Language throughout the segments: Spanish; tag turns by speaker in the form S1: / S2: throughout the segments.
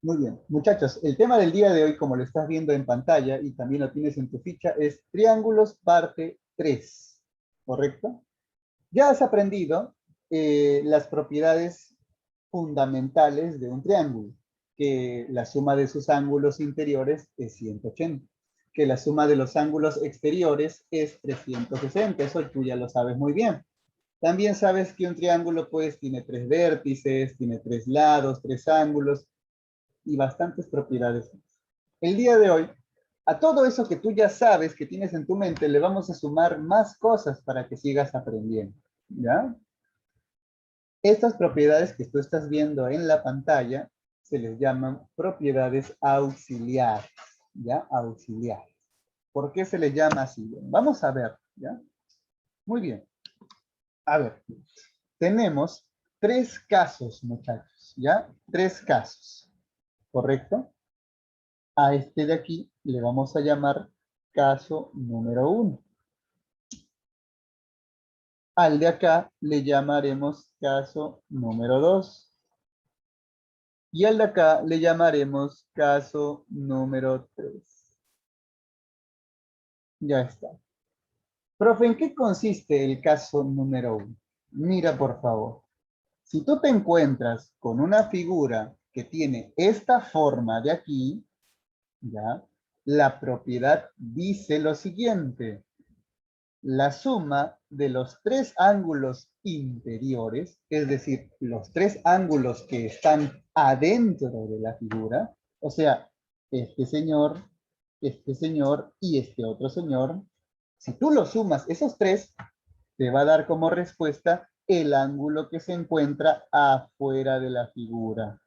S1: Muy bien. Muchachos, el tema del día de hoy, como lo estás viendo en pantalla y también lo tienes en tu ficha, es triángulos parte 3, ¿correcto? Ya has aprendido las propiedades fundamentales de un triángulo, que la suma de sus ángulos interiores es 180, que la suma de los ángulos exteriores es 360, eso tú ya lo sabes muy bien. También sabes que un triángulo pues tiene tres vértices, tiene tres lados, tres ángulos, y bastantes propiedades. El día de hoy, a todo eso que tú ya sabes, que tienes en tu mente, le vamos a sumar más cosas para que sigas aprendiendo, ¿ya? Estas propiedades que tú estás viendo en la pantalla se les llaman propiedades auxiliares, ¿ya? Auxiliares. ¿Por qué se les llama así? Bueno, vamos a ver, ¿ya? Muy bien. A ver, tenemos tres casos, muchachos, ¿ya? Tres casos, ¿correcto? A este de aquí le vamos a llamar caso número 1. Al de acá le llamaremos caso número 2. Y al de acá le llamaremos caso número 3. Ya está. Profe, ¿en qué consiste el caso número 1? Mira, por favor. Si tú te encuentras con una figura que tiene esta forma de aquí, ¿ya? La propiedad dice lo siguiente. La suma de los tres ángulos interiores, es decir, los tres ángulos que están adentro de la figura, o sea, este señor y este otro señor, si tú los sumas esos tres, te va a dar como respuesta el ángulo que se encuentra afuera de la figura.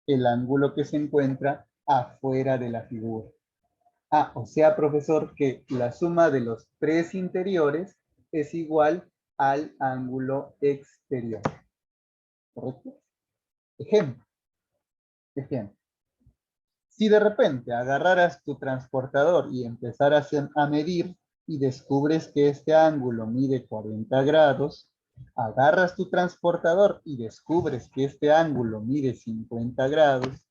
S1: El ángulo que se encuentra afuera de la figura. Ah, o sea, profesor, que la suma de los tres interiores es igual al ángulo exterior. ¿Correcto? Ejemplo, ejemplo. Si de repente agarraras tu transportador y empezaras a medir y descubres que este ángulo mide 40 grados, agarras tu transportador y descubres que este ángulo mide 50 grados,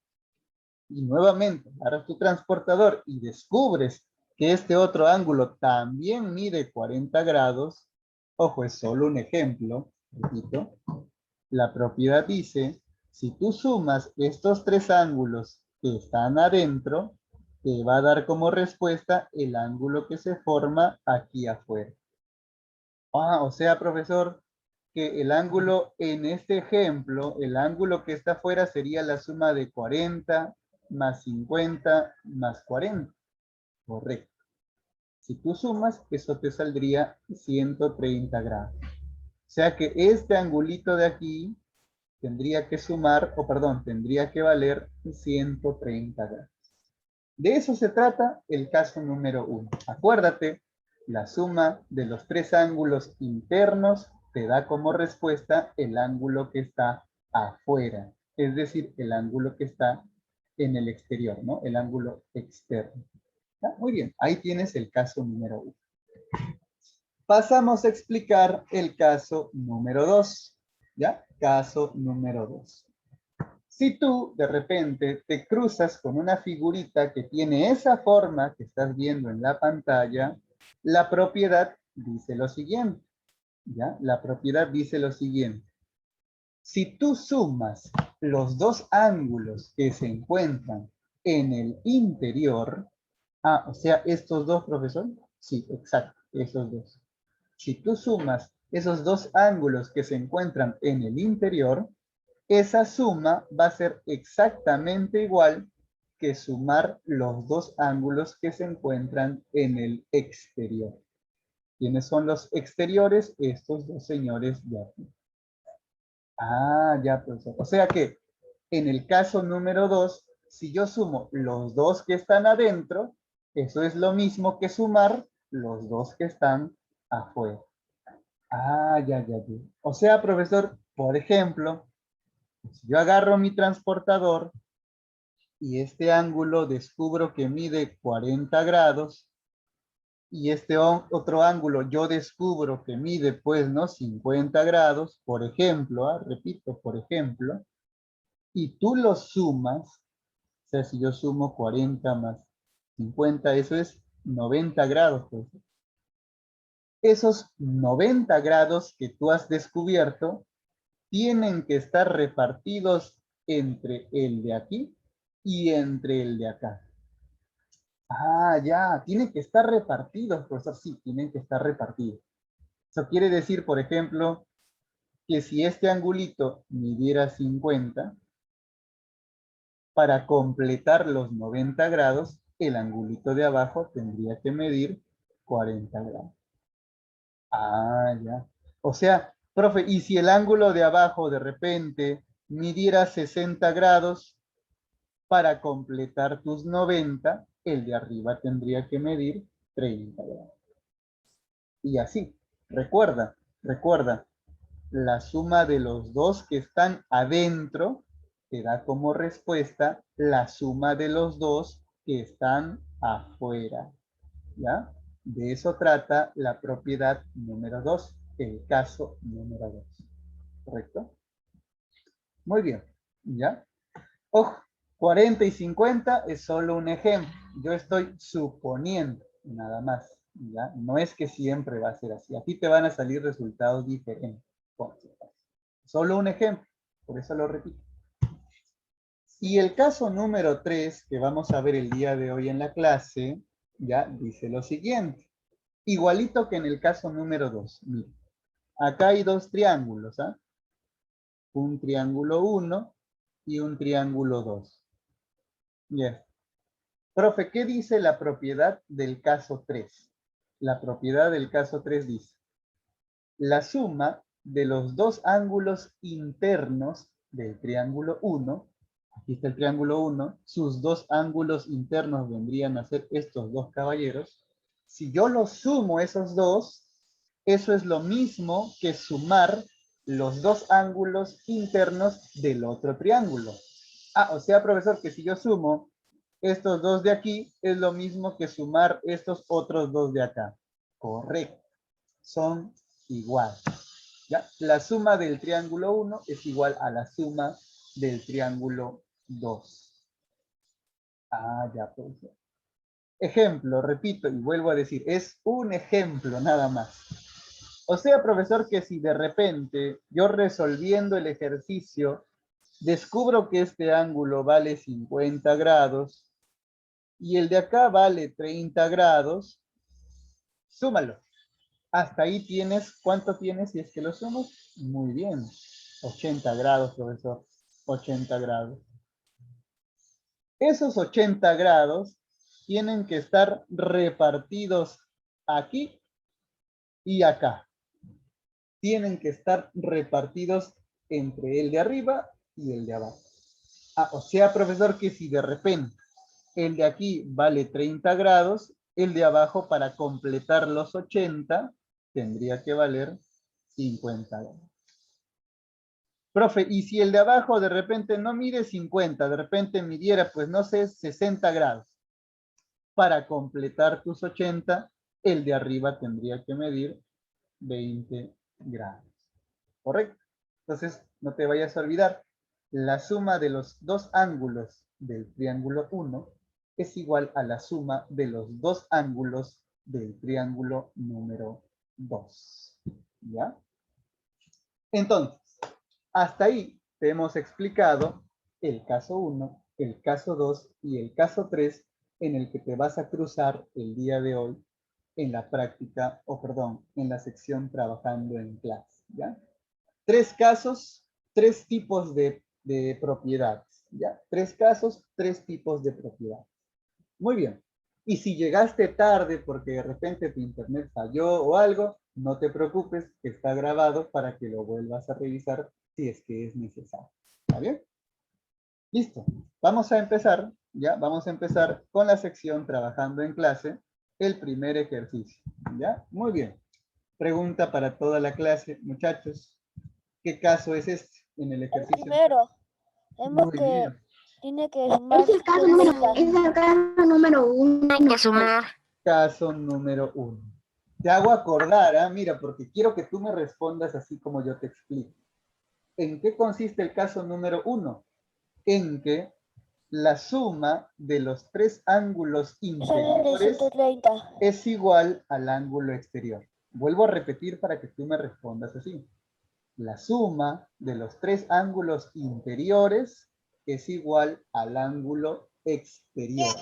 S1: y nuevamente agarras tu transportador y descubres que este otro ángulo también mide 40 grados, ojo, es solo un ejemplo, repito, la propiedad dice, si tú sumas estos tres ángulos que están adentro, te va a dar como respuesta el ángulo que se forma aquí afuera. Ah, o sea, profesor, que el ángulo en este ejemplo, el ángulo que está afuera sería la suma de 40 más 50 más 40. Correcto. Si tú sumas, eso te saldría 130 grados. O sea que este angulito de aquí tendría que sumar, o perdón, tendría que valer 130 grados. De eso se trata el caso número 1. Acuérdate, la suma de los tres ángulos internos te da como respuesta el ángulo que está afuera, es decir, el ángulo que está en el exterior, ¿no? El ángulo externo. ¿Ah? Muy bien, ahí tienes el caso número 1. Pasamos a explicar el caso número 2, ¿ya? Caso número 2. Si tú de repente te cruzas con una figurita que tiene esa forma que estás viendo en la pantalla, la propiedad dice lo siguiente, ¿ya? La propiedad dice lo siguiente. Si tú sumas los dos ángulos que se encuentran en el interior, ah, o sea, estos dos, profesor, sí, exacto, esos dos. Si tú sumas esos dos ángulos que se encuentran en el interior, esa suma va a ser exactamente igual que sumar los dos ángulos que se encuentran en el exterior. ¿Quiénes son los exteriores? Estos dos señores de aquí. Ah, ya, profesor. O sea que en el caso número 2, si yo sumo los dos que están adentro, eso es lo mismo que sumar los dos que están afuera. Ah, ya. O sea, profesor, por ejemplo, si yo agarro mi transportador y este ángulo descubro que mide 40 grados y este otro ángulo yo descubro que mide pues, ¿no? 50 grados, por ejemplo, repito, por ejemplo, y tú los sumas, sea, si yo sumo 40 más 50, eso es 90 grados, profesor. Esos 90 grados que tú has descubierto tienen que estar repartidos entre el de aquí y entre el de acá. Ah, ya, tienen que estar repartidos, profesor. Sí, tienen que estar repartidos. Eso quiere decir, por ejemplo, que si este angulito midiera 50, para completar los 90 grados, el angulito de abajo tendría que medir 40 grados. Ah, ya. O sea, profe, y si el ángulo de abajo de repente midiera 60 grados, para completar tus 90, el de arriba tendría que medir 30 grados. Y así, recuerda, la suma de los dos que están adentro te da como respuesta la suma de los dos que están afuera. ¿Ya? De eso trata la propiedad número 2, el caso número 2. ¿Correcto? Muy bien. ¿Ya? Ojo, 40 y 50 es solo un ejemplo. Yo estoy suponiendo, nada más. ¿Ya? No es que siempre va a ser así. Aquí te van a salir resultados diferentes. Solo un ejemplo, por eso lo repito. Y el caso número 3 que vamos a ver el día de hoy en la clase, ya dice lo siguiente. Igualito que en el caso número 2. Mira, acá hay dos triángulos, ¿ah? Un triángulo 1 y un triángulo 2. Bien. Profe, ¿qué dice la propiedad del caso 3? La propiedad del caso 3 dice, la suma de los dos ángulos internos del triángulo 1, aquí está el triángulo 1, sus dos ángulos internos vendrían a ser estos dos caballeros. Si yo los sumo esos dos, eso es lo mismo que sumar los dos ángulos internos del otro triángulo. Ah, o sea, profesor, que si yo sumo estos dos de aquí, es lo mismo que sumar estos otros dos de acá. Correcto. Son iguales. ¿Ya? La suma del triángulo 1 es igual a la suma del triángulo 2. Ah, ya, profesor. Ejemplo, repito y vuelvo a decir, es un ejemplo nada más. O sea, profesor, que si de repente yo resolviendo el ejercicio descubro que este ángulo vale 50 grados y el de acá vale 30 grados, súmalo. Hasta ahí tienes, ¿cuánto tienes si es que lo sumas? Muy bien, 80 grados, profesor, 80 grados. Esos 80 grados tienen que estar repartidos aquí y acá. Tienen que estar repartidos entre el de arriba y el de abajo. Ah, o sea, profesor, que si de repente el de aquí vale 30 grados, el de abajo para completar los 80 tendría que valer 50 grados. Profe, y si el de abajo de repente no mide 50, de repente midiera, pues no sé, 60 grados. Para completar tus 80, el de arriba tendría que medir 20 grados. ¿Correcto? Entonces, no te vayas a olvidar, la suma de los dos ángulos del triángulo 1 es igual a la suma de los dos ángulos del triángulo número 2. ¿Ya? Entonces, hasta ahí te hemos explicado el caso 1, el caso 2 y el caso 3 en el que te vas a cruzar el día de hoy en la práctica, en la sección trabajando en clase, ¿ya? Tres casos, tres tipos de propiedades, ¿ya? Tres casos, tres tipos de propiedades. Muy bien. Y si llegaste tarde porque de repente tu internet falló o algo, no te preocupes, que está grabado para que lo vuelvas a revisar si es que es necesario. ¿Está bien? Listo. Vamos a empezar, ¿ya? Vamos a empezar con la sección trabajando en clase, el primer ejercicio, ¿ya? Muy bien. Pregunta para toda la clase, muchachos. ¿Qué caso es este en el ejercicio?
S2: Primero, hemos
S1: Muy
S2: que
S1: bien.
S2: tiene que sumar.
S3: Es el caso número 1. Hay que sumar.
S1: Caso número 1. Te hago acordar, mira, porque quiero que tú me respondas así como yo te explico. ¿En qué consiste el caso número 1? En que la suma de los tres ángulos
S2: Salen de
S1: interiores
S2: 130.
S1: es igual al ángulo exterior. Vuelvo a repetir para que tú me respondas así. La suma de los tres ángulos interiores es igual al ángulo exterior.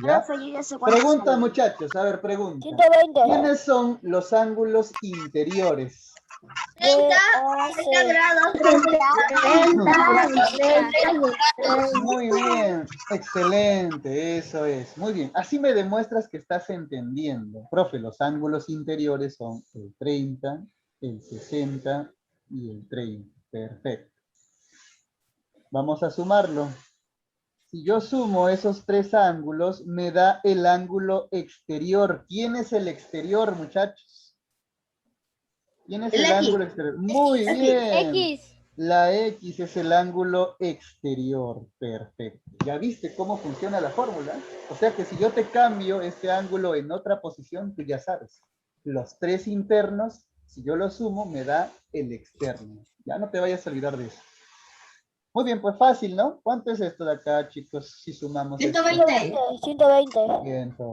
S1: ¿Ya? Pregunta, muchachos. A ver, pregunta.
S2: 120.
S1: ¿Quiénes son los ángulos interiores?
S2: B, A, C.
S3: 30.
S1: Muy bien, excelente, eso es. Muy bien, así me demuestras que estás entendiendo. Profe, los ángulos interiores son el 30, el 60 y el 30. Perfecto. Vamos a sumarlo. Si yo sumo esos tres ángulos, me da el ángulo exterior. ¿Quién es el exterior, muchachos? ¿Quién es el ángulo exterior? Muy bien.
S2: X.
S1: La X es el ángulo exterior. Perfecto. ¿Ya viste cómo funciona la fórmula? O sea que si yo te cambio este ángulo en otra posición, tú ya sabes. Los tres internos, si yo los sumo, me da el externo. Ya no te vayas a olvidar de eso. Muy bien, pues fácil, ¿no? ¿Cuánto es esto de acá, chicos, si sumamos esto?
S2: 120. 120.
S1: 120.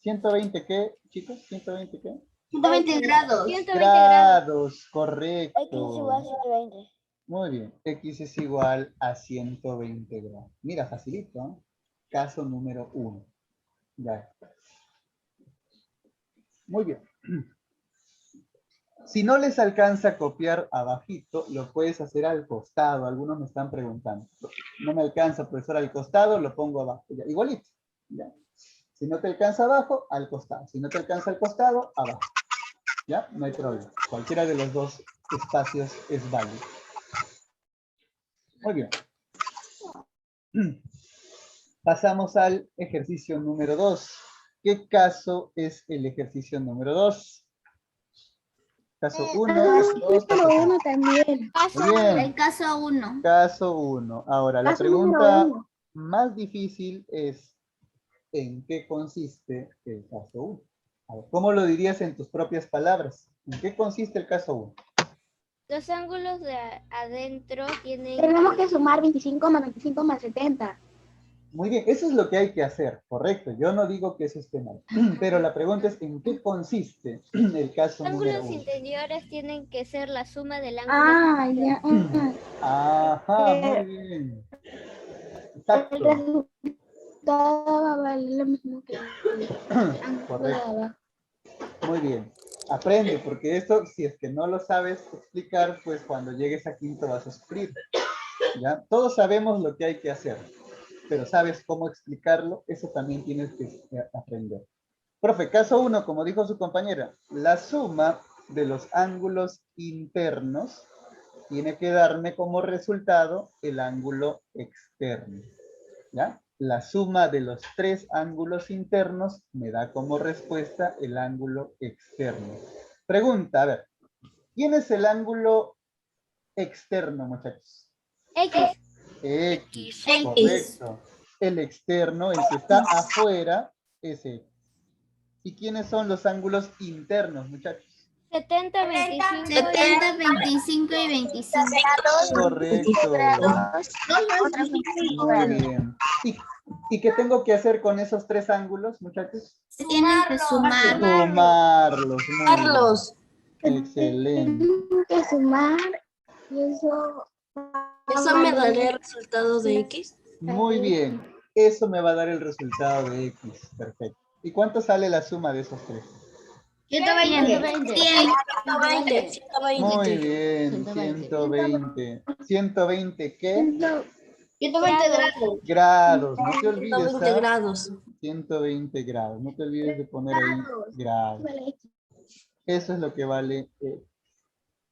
S1: ¿120 qué, chicos? ¿120 qué?
S3: 120 grados.
S2: 120
S1: Grados,
S2: X
S1: correcto.
S2: es igual a 120.
S1: Muy bien, X es igual a 120 grados. Mira, facilito, ¿eh? Caso número 1. Ya está. Muy bien. Si no les alcanza a copiar abajito, lo puedes hacer al costado. Algunos me están preguntando. No me alcanza, profesor, al costado, lo pongo abajo. Ya, igualito. ¿Ya? Si no te alcanza abajo, al costado. Si no te alcanza al costado, abajo. ¿Ya? No hay problema. Cualquiera de los dos espacios es válido. Muy bien. Pasamos al ejercicio número 2. ¿Qué caso es el ejercicio número 2? Caso 1, caso 2, caso 3.
S3: Uno también.
S1: Muy bien.
S3: El caso 1.
S1: Caso 1. Ahora, la
S3: Caso
S1: pregunta
S3: número 1.
S1: más difícil es ¿en qué consiste el caso 1? A ver, ¿cómo lo dirías en tus propias palabras? ¿En qué consiste el caso 1?
S4: Los ángulos de adentro tienen
S3: Tenemos que sumar 25 más 25 más 70.
S1: Muy bien, eso es lo que hay que hacer, correcto. Yo no digo que eso esté mal, pero la pregunta es ¿en qué consiste el caso
S4: los
S1: número
S4: ángulos
S1: 1?
S4: interiores tienen que ser la suma del ángulo.
S3: Ah, ya.
S1: Ajá, muy bien.
S3: El
S1: Exacto.
S3: resultado va a valer lo mismo que
S1: Correcto. Muy bien. Aprende, porque esto, si es que no lo sabes explicar, pues cuando llegues a quinto vas a sufrir. ¿Ya? Todos sabemos lo que hay que hacer, pero ¿sabes cómo explicarlo? Eso también tienes que aprender. Profe, caso 1, como dijo su compañera, la suma de los ángulos internos tiene que darme como resultado el ángulo externo. ¿Ya? La suma de los tres ángulos internos me da como respuesta el ángulo externo. Pregunta, a ver, ¿quién es el ángulo externo, muchachos?
S4: X.
S1: X, correcto. El externo, el que está afuera, es X. ¿Y quiénes son los ángulos internos, muchachos?
S4: 70, 25.
S3: 70, 25 y 25.
S1: Correcto. Muy bien. ¿Y qué tengo que hacer con esos tres ángulos, muchachos?
S3: Se tienen que sumar.
S1: Sumarlos. Sumarlos. Excelente.
S3: Tengo que sumar y eso.
S5: ¿Eso me daría el resultado de X?
S1: Muy bien. Eso me va a dar el resultado de X. Perfecto. ¿Y cuánto sale la suma de esos tres?
S3: 120.
S5: 120, 120.
S1: Muy bien. 120. ¿120 qué?
S3: 120 grados.
S1: Grados. No te olvides.
S5: 120 grados.
S1: 120 grados. No te olvides de poner ahí grados. Eso es lo que vale.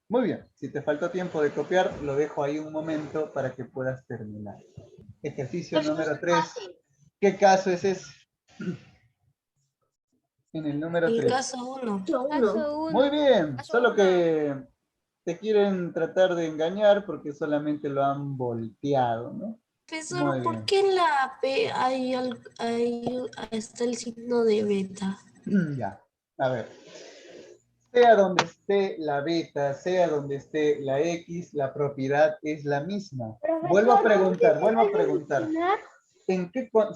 S1: Muy bien. Si te faltó tiempo de copiar, lo dejo ahí un momento para que puedas terminar. Ejercicio número 3. ¿Qué caso es ese? En el número
S5: El
S1: 3.
S5: caso 1.
S4: Caso 1.
S1: Muy bien. Solo que te quieren tratar de engañar porque solamente lo han volteado, ¿no?
S5: Profesor,
S1: Muy
S5: ¿por
S1: bien.
S5: qué en la P está el signo de beta?
S1: Ya. A ver. Sea donde esté la beta, sea donde esté la X, la propiedad es la misma. Vuelvo a preguntar.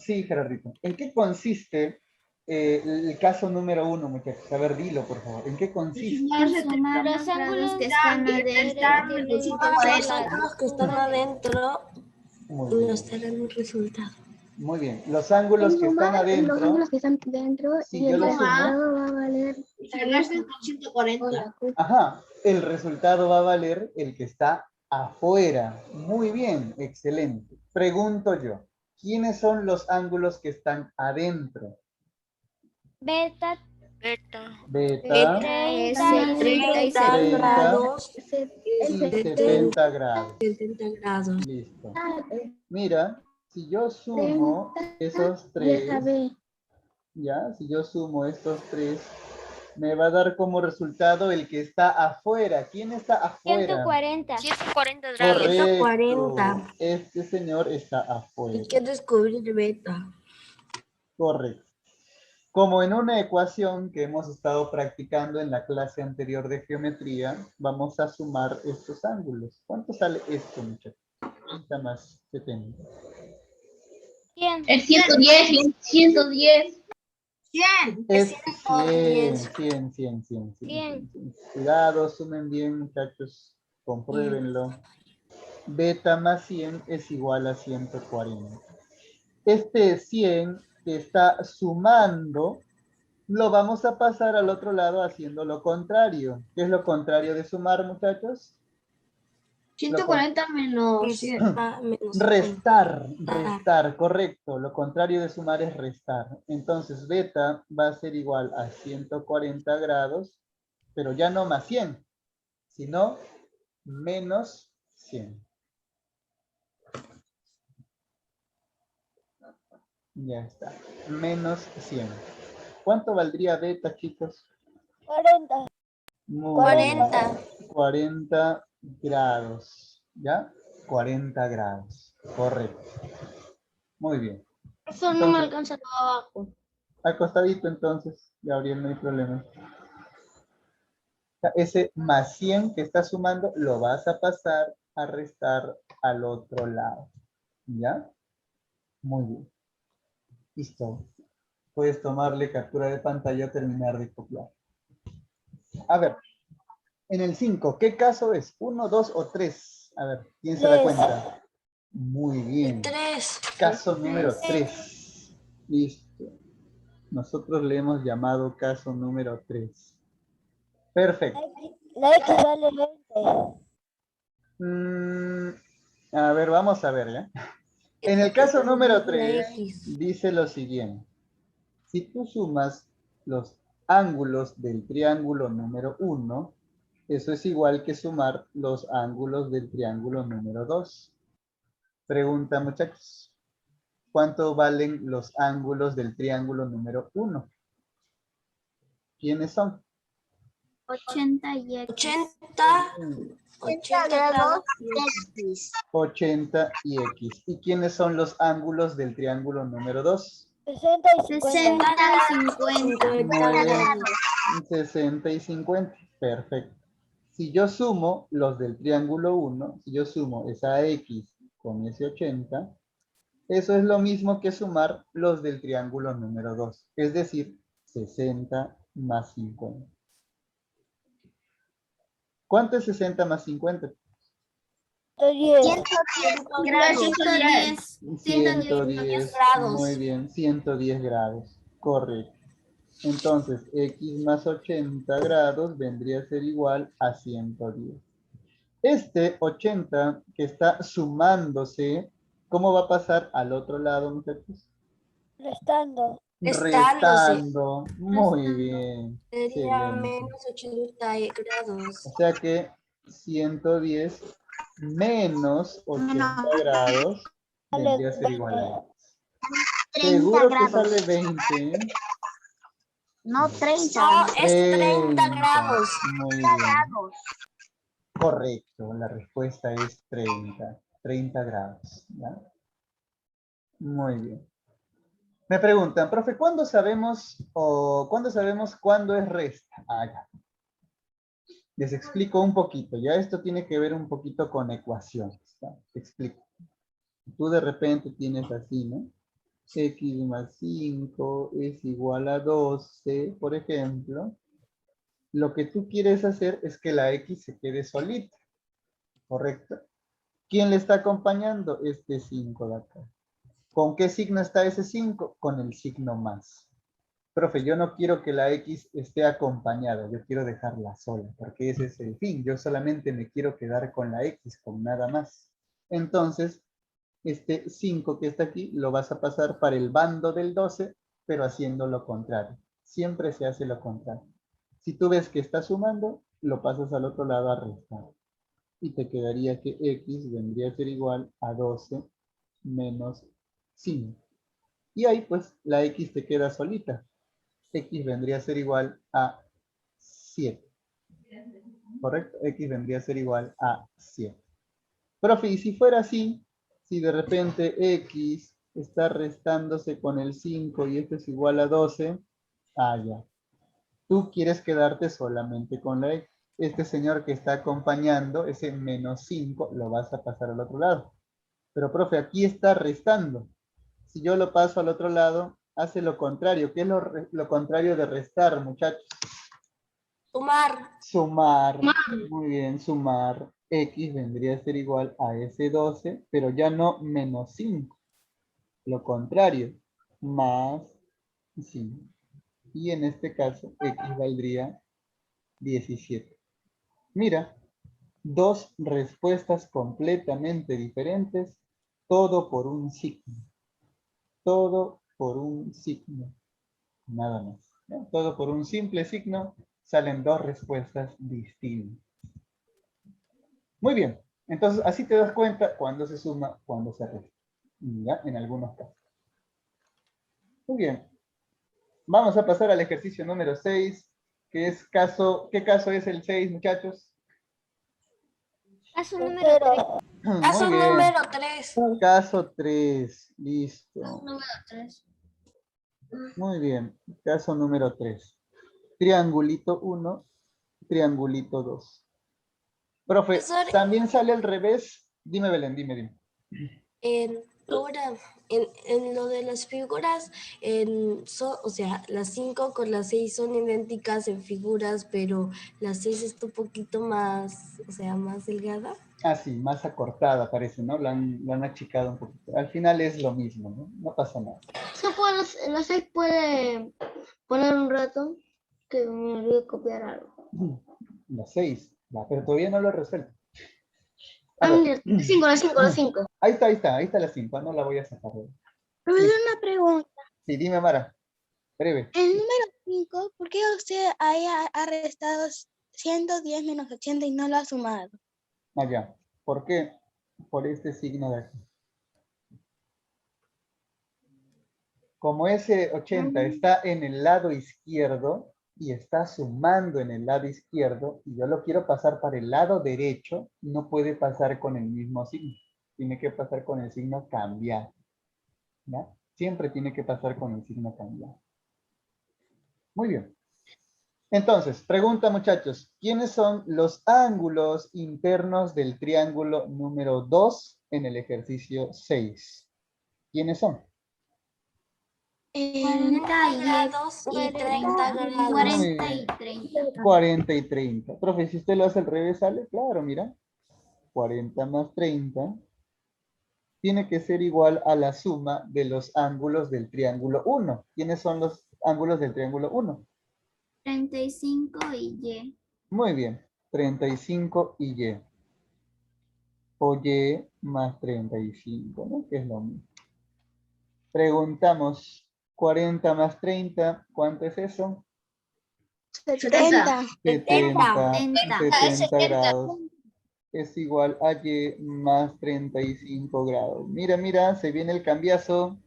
S1: Sí, Gerardito. ¿En qué consiste el caso número 1, muchachos? A ver, dilo, por favor. ¿En qué consiste?
S3: Sumar
S4: Los ángulos
S3: que están
S4: tienen
S3: adentro.
S4: que
S5: Sumar
S4: ser
S5: los
S4: la
S5: ángulos que están
S4: suma de-
S5: adentro
S1: Muy
S5: y
S1: bien.
S5: nos darán un resultado.
S1: Muy bien. Los ángulos que están
S3: Sumar los
S1: adentro,
S3: ángulos que están dentro
S1: si
S3: y
S1: yo
S3: el
S1: lo sumo,
S3: resultado va a valer.
S1: ajá, el resultado va a valer el que está afuera. Muy bien, excelente. Pregunto yo, ¿quiénes son los ángulos que están adentro?
S4: beta
S1: Beta,
S5: 30 grados
S1: y
S5: y
S1: 70 grados.
S5: 70 grados.
S1: Listo. Mira, si yo sumo esos
S3: Ya
S1: tres,
S3: sabe.
S1: ya, si yo sumo estos tres, me va a dar como resultado el que está afuera. ¿Quién está afuera?
S4: 140.
S6: 140 grados.
S1: Correcto.
S5: 140.
S1: Este señor está afuera.
S5: Hay que descubrir beta.
S1: Correcto. Como en una ecuación que hemos estado practicando en la clase anterior de geometría, vamos a sumar estos ángulos. ¿Cuánto sale esto, muchachos? 30 más 70.
S4: 100.
S3: Es 110, 110.
S1: Es
S5: 110.
S1: 100. Cuidado, sumen bien, muchachos. Compruébenlo. Beta más 100 es igual a 140. Este 100 que está sumando, lo vamos a pasar al otro lado haciendo lo contrario. ¿Qué es lo contrario de sumar, muchachos?
S3: 140 menos 100.
S5: Está menos 50.
S1: Restar, correcto. Lo contrario de sumar es restar. Entonces, beta va a ser igual a 140 grados, pero ya no más 100, sino menos 100. Ya está. Menos 100. ¿Cuánto valdría beta, chicos?
S2: 40.
S1: Muy bien.
S5: 40.
S1: 40 grados. ¿Ya? 40 grados. Correcto. Muy bien.
S3: Eso no me alcanza todo abajo.
S1: Acostadito entonces, Gabriel, no hay problema. Ese más 100 que está sumando lo vas a pasar a restar al otro lado. ¿Ya? Muy bien. Listo. Puedes tomarle captura de pantalla o terminar de copiar. A ver, en el 5, ¿qué caso es? ¿1, 2 o 3? A ver, ¿quién se da cuenta? Muy bien.
S5: 3.
S1: Caso número 3. Listo. Nosotros le hemos llamado caso número 3. Perfecto.
S2: La X vale 20.
S1: A ver, vamos a ver, ¿ya? En el caso número 3,
S5: La X.
S1: dice lo siguiente. Si tú sumas los ángulos del triángulo número 1, eso es igual que sumar los ángulos del triángulo número 2. Pregunta, muchachos. ¿Cuánto valen los ángulos del triángulo número 1? ¿Quiénes son?
S3: 80 y X.
S5: 80 grados.
S1: 80 y X. ¿Y quiénes son los ángulos del triángulo número 2?
S2: 60 y 50.
S5: 50 grados.
S1: 60 y 50. Perfecto. Si yo sumo los del triángulo 1, si yo sumo esa X con ese 80, eso es lo mismo que sumar los del triángulo número 2. Es decir, 60 más 50. ¿Cuánto es 60 más 50?
S2: 110.
S1: 110
S5: grados.
S1: Muy bien, 110 grados. Correcto. Entonces, X más 80 grados vendría a ser igual a 110. Este 80 que está sumándose, ¿cómo va a pasar al otro lado, muchachos?
S2: Restando.
S1: Restando. Muy bien.
S5: Sería
S1: Excelente.
S5: menos 80 grados.
S1: O sea que 110 menos 80 grados vendría a ser igual a X. Seguro que sale 20.
S3: No, 30.
S5: No, es 30 grados.
S1: Muy bien. Correcto, la respuesta es 30. 30 grados. ¿Ya? Muy bien. Me preguntan, profe, ¿cuándo sabemos cuándo es resta? Ya. Les explico un poquito. Ya esto tiene que ver un poquito con ecuaciones. ¿Ya? Te explico. Tú de repente tienes así, ¿no? x más 5 es igual a 12, por ejemplo, lo que tú quieres hacer es que la x se quede solita, ¿correcto? ¿Quién le está acompañando? Este 5 de acá. ¿Con qué signo está ese 5? Con el signo más. Profe, yo no quiero que la x esté acompañada, yo quiero dejarla sola, porque ese es el fin. Yo solamente me quiero quedar con la x, con nada más. Entonces, este 5 que está aquí lo vas a pasar para el bando del 12, pero haciendo lo contrario. Siempre se hace lo contrario. Si tú ves que está sumando, lo pasas al otro lado a restar. Y te quedaría que x vendría a ser igual a 12 menos 5. Y ahí pues la x te queda solita. X vendría a ser igual a 7. ¿Correcto? X vendría a ser igual a 7. Profe, y si fuera así, si de repente X está restándose con el 5 y esto es igual a 12, ya. Tú quieres quedarte solamente con la X. Este señor que está acompañando, ese menos 5, lo vas a pasar al otro lado. Pero, profe, aquí está restando. Si yo lo paso al otro lado, hace lo contrario. ¿Qué es lo contrario de restar, muchachos?
S5: Sumar.
S1: Sumar. Muy bien, sumar. X vendría a ser igual a ese 12, pero ya no menos 5. Lo contrario, más 5. Y en este caso, X valdría 17. Mira, dos respuestas completamente diferentes, todo por un signo. Todo por un signo. Nada más. ¿No? Todo por un simple signo, salen dos respuestas distintas. Muy bien. Entonces, así te das cuenta cuando se suma, cuando se resta. ¿Ya? En algunos casos. Muy bien. Vamos a pasar al ejercicio número 6, que es caso... ¿Qué caso es el 6, muchachos?
S4: Caso número 3.
S5: Caso
S1: Muy bien.
S5: número 3.
S1: Caso 3. Listo.
S3: Número 3.
S1: Muy bien. Caso número 3. Triangulito 1, triangulito 2. Profe,
S5: Profesor,
S1: ¿también sale al revés? Dime, Belén, dime.
S5: ahora, en lo de las figuras, o sea, las 5 con las 6 son idénticas en figuras, pero la 6 está un poquito más, o sea, más delgada.
S1: Ah, sí, más acortada parece, ¿no? Lo han achicado un poquito. Al final es lo mismo, ¿no? No pasa nada.
S3: La 6 puede poner un rato que me olvidé copiar algo.
S1: La 6, pero todavía no lo he resuelto. A ver.
S3: La 5, la 5, la 5.
S1: Ahí está la 5, no la voy a sacar.
S6: Profesor, una pregunta.
S1: Sí, dime, Mara. Breve.
S6: El número 5, ¿por qué usted ha restado 110 menos 80 y no lo ha sumado?
S1: Allá. ¿Por qué? Por este signo de aquí. Como ese 80 está en el lado izquierdo y está sumando en el lado izquierdo y yo lo quiero pasar para el lado derecho, no puede pasar con el mismo signo. Tiene que pasar con el signo cambiar. ¿Ya? Siempre tiene que pasar con el signo cambiar. Muy bien. Entonces, pregunta muchachos, ¿quiénes son los ángulos internos del triángulo número 2 en el ejercicio 6? ¿Quiénes son?
S5: 40 grados y 30 grados.
S3: 40 y 30.
S1: 40 y 30. Profe, si usted lo hace al revés, ¿sale? Claro, mira. 40 más 30 tiene que ser igual a la suma de los ángulos del triángulo 1. ¿Quiénes son los ángulos del triángulo 1?
S3: 35 y Y.
S1: Muy bien. 35 y Y. O Y más 35, ¿no? Que es lo mismo. Preguntamos, 40 más 30, ¿cuánto es eso?
S6: 70.
S1: 70 grados. Es igual a Y más 35 grados. Mira, se viene el cambiazo.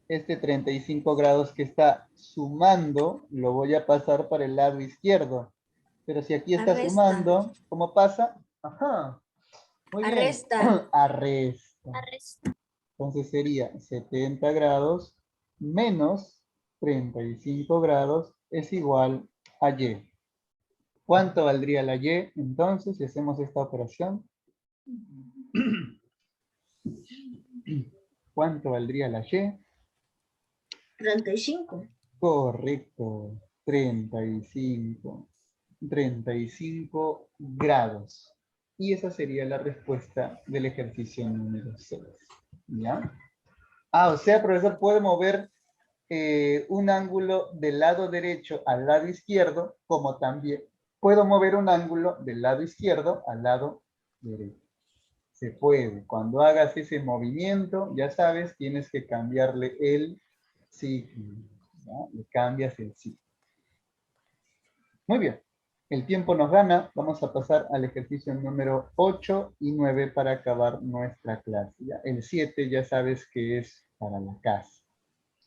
S1: Este 35 grados que está sumando, lo voy a pasar para el lado izquierdo. Pero si aquí está
S5: Arresta.
S1: sumando, ¿cómo pasa? Ajá. Muy bien.
S5: Arresta.
S1: Arresta. Entonces sería 70 grados menos 35 grados es igual a Y. ¿Cuánto valdría la Y entonces si hacemos esta operación? ¿Cuánto valdría la Y?
S7: 35.
S1: Correcto. 35. 35 grados. Y esa sería la respuesta del ejercicio número 6. ¿Ya? Ah, o sea, profesor, puede mover un ángulo del lado derecho al lado izquierdo, como también puedo mover un ángulo del lado izquierdo al lado derecho. Se puede. Cuando hagas ese movimiento, ya sabes, tienes que cambiarle el signo. ¿Ya? Le cambias el signo. Muy bien. El tiempo nos gana. Vamos a pasar al ejercicio número 8 y 9 para acabar nuestra clase. ¿Ya? El 7 ya sabes que es para la casa.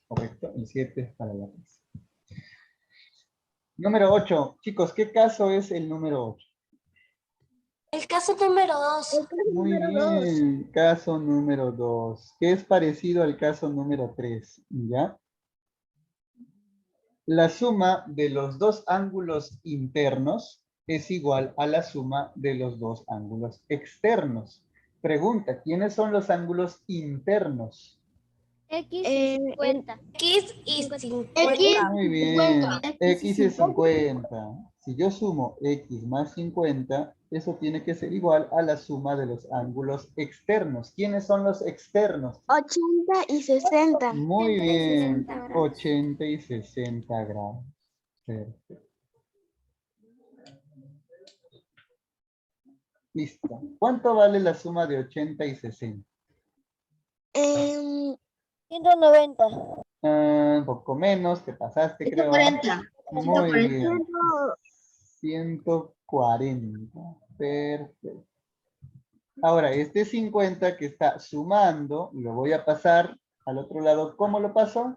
S1: Correcto, el 7 es para la casa. Número 8. Chicos, ¿qué caso es el número 8?
S5: El caso número 2.
S1: Muy bien, caso número 2, que es parecido al caso número 3, ¿ya? La suma de los dos ángulos internos es igual a la suma de los dos ángulos externos. Pregunta, ¿quiénes son los ángulos internos?
S4: X y 50.
S5: X y 50.
S1: Muy bien, X es 50. Si yo sumo X más 50, eso tiene que ser igual a la suma de los ángulos externos. ¿Quiénes son los externos?
S6: 80 y 60.
S1: Muy
S4: 80 y
S1: bien,
S4: 60 grados.
S1: 80 y 60 grados. Perfecto. Listo. ¿Cuánto vale la suma de 80 y 60?
S2: 190.
S1: Un poco menos, te pasaste, creo.
S7: 140.
S1: Muy bien. 140. Perfecto. Ahora, este 50 que está sumando, lo voy a pasar al otro lado. ¿Cómo lo paso?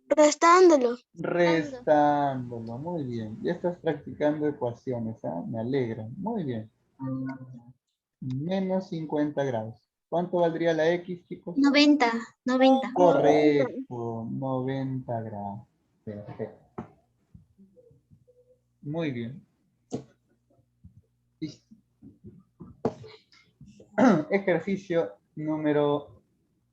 S6: Restándolo.
S1: Restándolo. Muy bien. Ya estás practicando ecuaciones, ¿ah? Me alegra. Muy bien. Menos 50 grados. ¿Cuánto valdría la X, chicos?
S7: 90.
S1: Correcto. 90 grados. Perfecto. Muy bien. Listo. Ejercicio número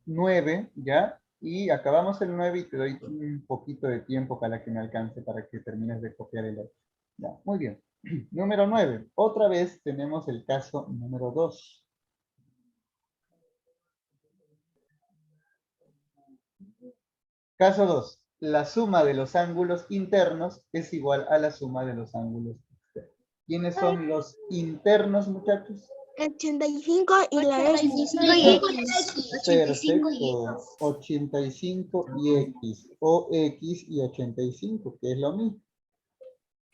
S1: 9, ¿ya? Y acabamos el 9 y te doy un poquito de tiempo para que me alcance, para que termines de copiar el 8. Ya, muy bien. Número 9. Otra vez tenemos el caso número 2. Caso 2. La suma de los ángulos internos es igual a la suma de los ángulos externos. ¿Quiénes son los internos, muchachos?
S6: 85 y la X.
S7: 85 y X. 85 y
S1: Perfecto. 85 y X. O X y 85, que es lo mismo.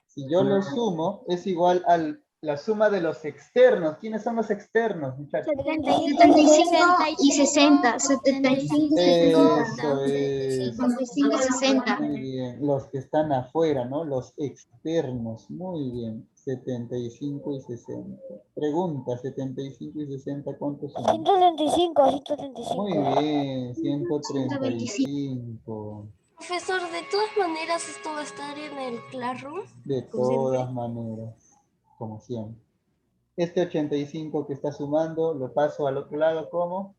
S1: Si yo lo sumo, es igual a la suma de los externos. ¿Quiénes son los externos, muchachos?
S7: 75 y 60. 75 y 60.
S1: Eso es.
S7: 75 y 60.
S1: Muy bien. Los que están afuera, ¿no? Los externos. Muy bien. 75 y 60. Pregunta, 75 y 60, ¿cuántos son?
S2: 135, 135.
S1: Muy bien, 135.
S5: Profesor, de todas maneras esto va a estar en el Classroom.
S1: De
S5: como siempre.
S1: todas maneras, como siempre. Este 85 que está sumando, lo paso al otro lado, ¿cómo?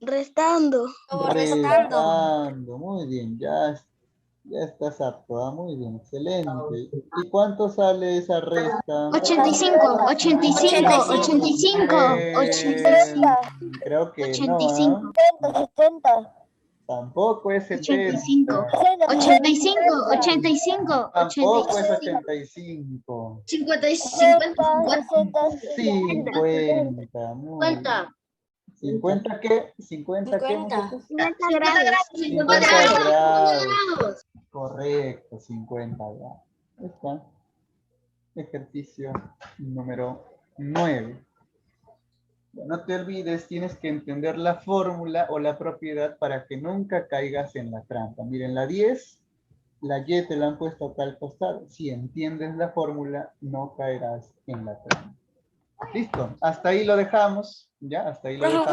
S6: Restando.
S1: Restando. Muy bien, ya estás apto, ¿ah? Muy bien, excelente. ¿Y cuánto sale esa resta?
S7: 85. 85. 85.
S1: Creo que
S7: 85.
S1: no,
S2: 70, 70.
S1: tampoco es 70.
S7: 85. 85.
S1: Tampoco es 85.
S7: 50.
S1: 50. Muy bien. 50 qué? 50 qué,
S5: 50.
S1: muchachos?
S6: 50 grados.
S1: 50 grados. Correcto, 50 grados. Ahí está. Ejercicio número 9. No te olvides, tienes que entender la fórmula o la propiedad para que nunca caigas en la trampa. Miren, la 10, la Y te la han puesto acá al costado. Si entiendes la fórmula, no caerás en la trampa. Listo, hasta ahí lo dejamos. Ya, hasta ahí lo dejamos.